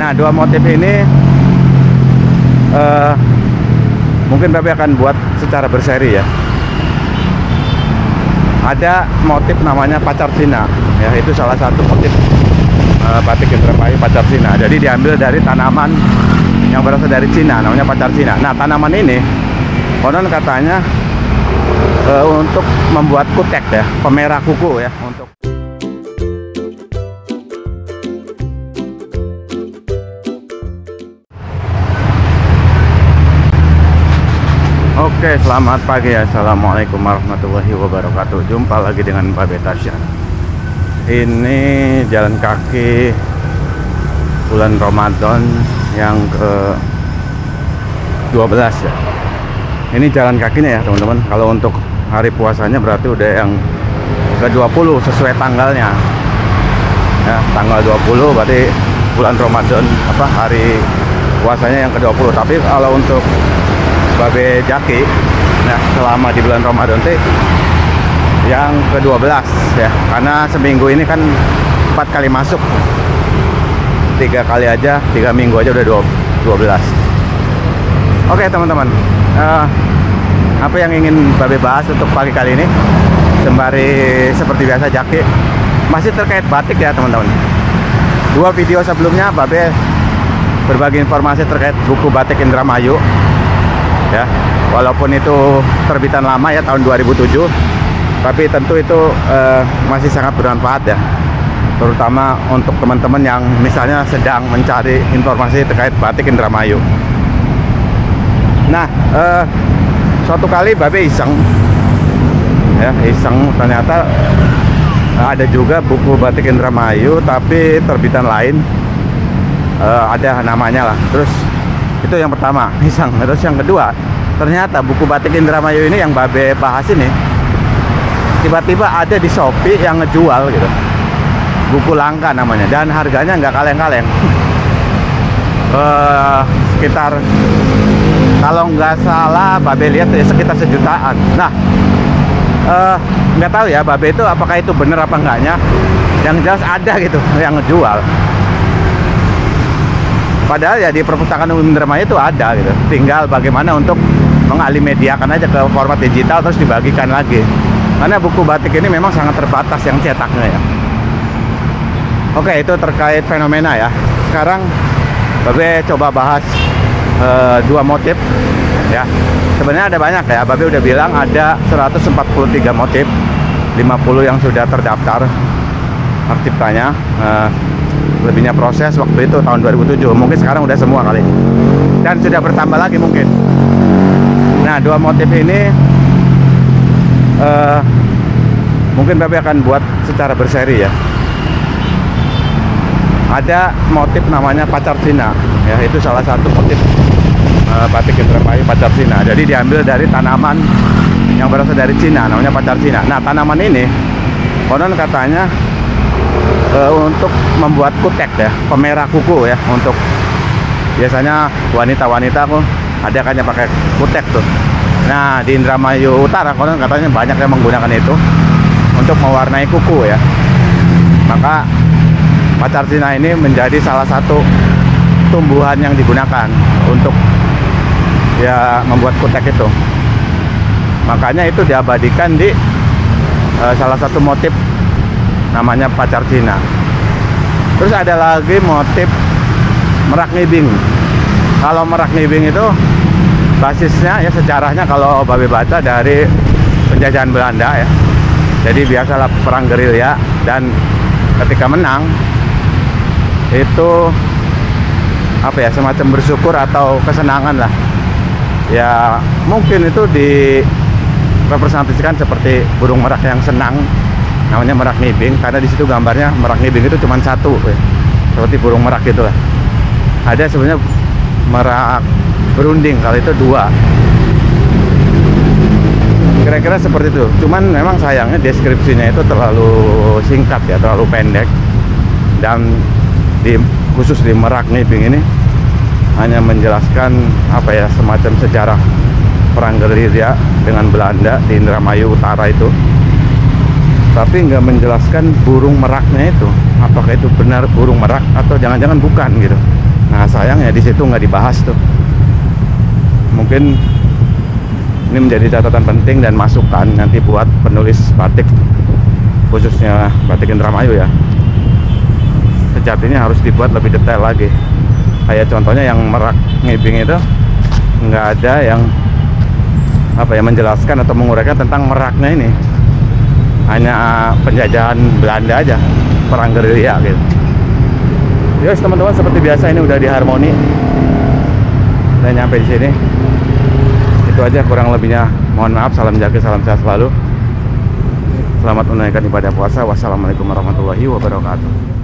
Nah, dua motif ini mungkin Babe akan buat secara berseri ya. Ada motif namanya pacar Cina ya, itu salah satu motif batik Indramayu pacar Cina. Jadi diambil dari tanaman yang berasal dari Cina, namanya pacar Cina. Nah, tanaman ini konon katanya untuk membuat kutek ya, pemerah kuku ya, untuk Oke, selamat pagi. Assalamualaikum warahmatullahi wabarakatuh. Jumpa lagi dengan Babe Tasya. Ini jalan kaki bulan Ramadan yang ke-12 ya. Ini jalan kakinya ya teman-teman. Kalau untuk hari puasanya berarti udah yang ke-20 sesuai tanggalnya ya, tanggal 20 berarti bulan Ramadan, hari puasanya yang ke-20. Tapi kalau untuk Babe Jaki, nah selama di bulan Ramadan teh yang ke-12 ya, karena seminggu ini kan 4 kali masuk, 3 kali aja, 3 minggu aja udah 12. Oke teman-teman, apa yang ingin Babe bahas untuk pagi kali ini, sembari seperti biasa Jaki masih terkait batik ya teman-teman. 2 video sebelumnya Babe berbagi informasi terkait buku batik Indramayu ya, walaupun itu terbitan lama ya, tahun 2007, tapi tentu itu masih sangat bermanfaat ya, terutama untuk teman-teman yang misalnya sedang mencari informasi terkait batik Indramayu. Nah, suatu kali Babe iseng ya, ternyata ada juga buku batik Indramayu tapi terbitan lain, ada namanya lah. Terus itu yang pertama, iseng. Terus yang kedua, ternyata buku batik Indramayu ini yang Babe bahas ini tiba-tiba ada di Shopee yang ngejual gitu. Buku langka namanya, dan harganya nggak kaleng-kaleng. Sekitar, kalau nggak salah Babe lihat ya, sekitar 1 jutaan. Nah, nggak tahu ya Babe itu apakah itu bener apa enggaknya. Yang jelas ada gitu yang ngejual. Padahal ya di perpustakaan umum Indramayu itu ada gitu. Tinggal bagaimana untuk mengalimediakan aja ke format digital terus dibagikan lagi. Karena buku batik ini memang sangat terbatas yang cetaknya ya. Oke, itu terkait fenomena ya. Sekarang Babe coba bahas 2 motif ya. Sebenarnya ada banyak ya. Babe udah bilang ada 143 motif, 50 yang sudah terdaftar hak ciptanya. Lebihnya proses waktu itu tahun 2007, mungkin sekarang udah semua kali, dan sudah bertambah lagi mungkin. Nah, 2 motif ini mungkin Babe akan buat secara berseri ya. Ada motif namanya pacar Cina ya, itu salah satu motif batik Indramayu pacar Cina. Jadi diambil dari tanaman yang berasal dari Cina, namanya pacar Cina. Nah, tanaman ini konon katanya untuk membuat kutek ya, pemerah kuku ya, untuk biasanya wanita-wanita kok ada kan yang pakai kutek tuh. Nah, di Indramayu Utara konon katanya banyak yang menggunakan itu untuk mewarnai kuku ya. Maka pacar Cina ini menjadi salah satu tumbuhan yang digunakan untuk ya membuat kutek itu. Makanya itu diabadikan di salah satu motif namanya pacar Cina. Terus ada lagi motif merak ngibing. Kalau merak ngibing itu basisnya ya, sejarahnya kalau Babe baca dari penjajahan Belanda ya. Jadi biasalah perang gerilya, dan ketika menang itu apa ya, semacam bersyukur atau kesenangan lah ya, mungkin itu direpresentasikan seperti burung merak yang senang, namanya merak ngibing, karena di situ gambarnya merak ngibing itu cuma 1 ya, seperti burung merak gitulah. Ada sebenarnya merak berunding, kalau itu 2, kira-kira seperti itu. Cuman memang sayangnya deskripsinya itu terlalu singkat ya, terlalu pendek, dan khusus di merak ngibing ini hanya menjelaskan apa ya, semacam sejarah perang gerilya dengan Belanda di Indramayu Utara itu, tapi nggak menjelaskan burung meraknya itu, apakah itu benar burung merak atau jangan-jangan bukan gitu. Nah sayangnya di situ nggak dibahas tuh. Mungkin ini menjadi catatan penting dan masukan nanti buat penulis batik, khususnya batik Indramayu ya. Sejatinya harus dibuat lebih detail lagi. Kayak contohnya yang Merak Ngibing itu nggak ada yang menjelaskan atau menguraikan tentang meraknya ini. Hanya penjajahan Belanda aja, perang gerilya gitu. Yos teman-teman, seperti biasa ini udah di Harmoni. Udah nyampe di sini. Itu aja kurang lebihnya. Mohon maaf, salam jaga, salam sehat selalu. Selamat menunaikan ibadah puasa. Wassalamualaikum warahmatullahi wabarakatuh.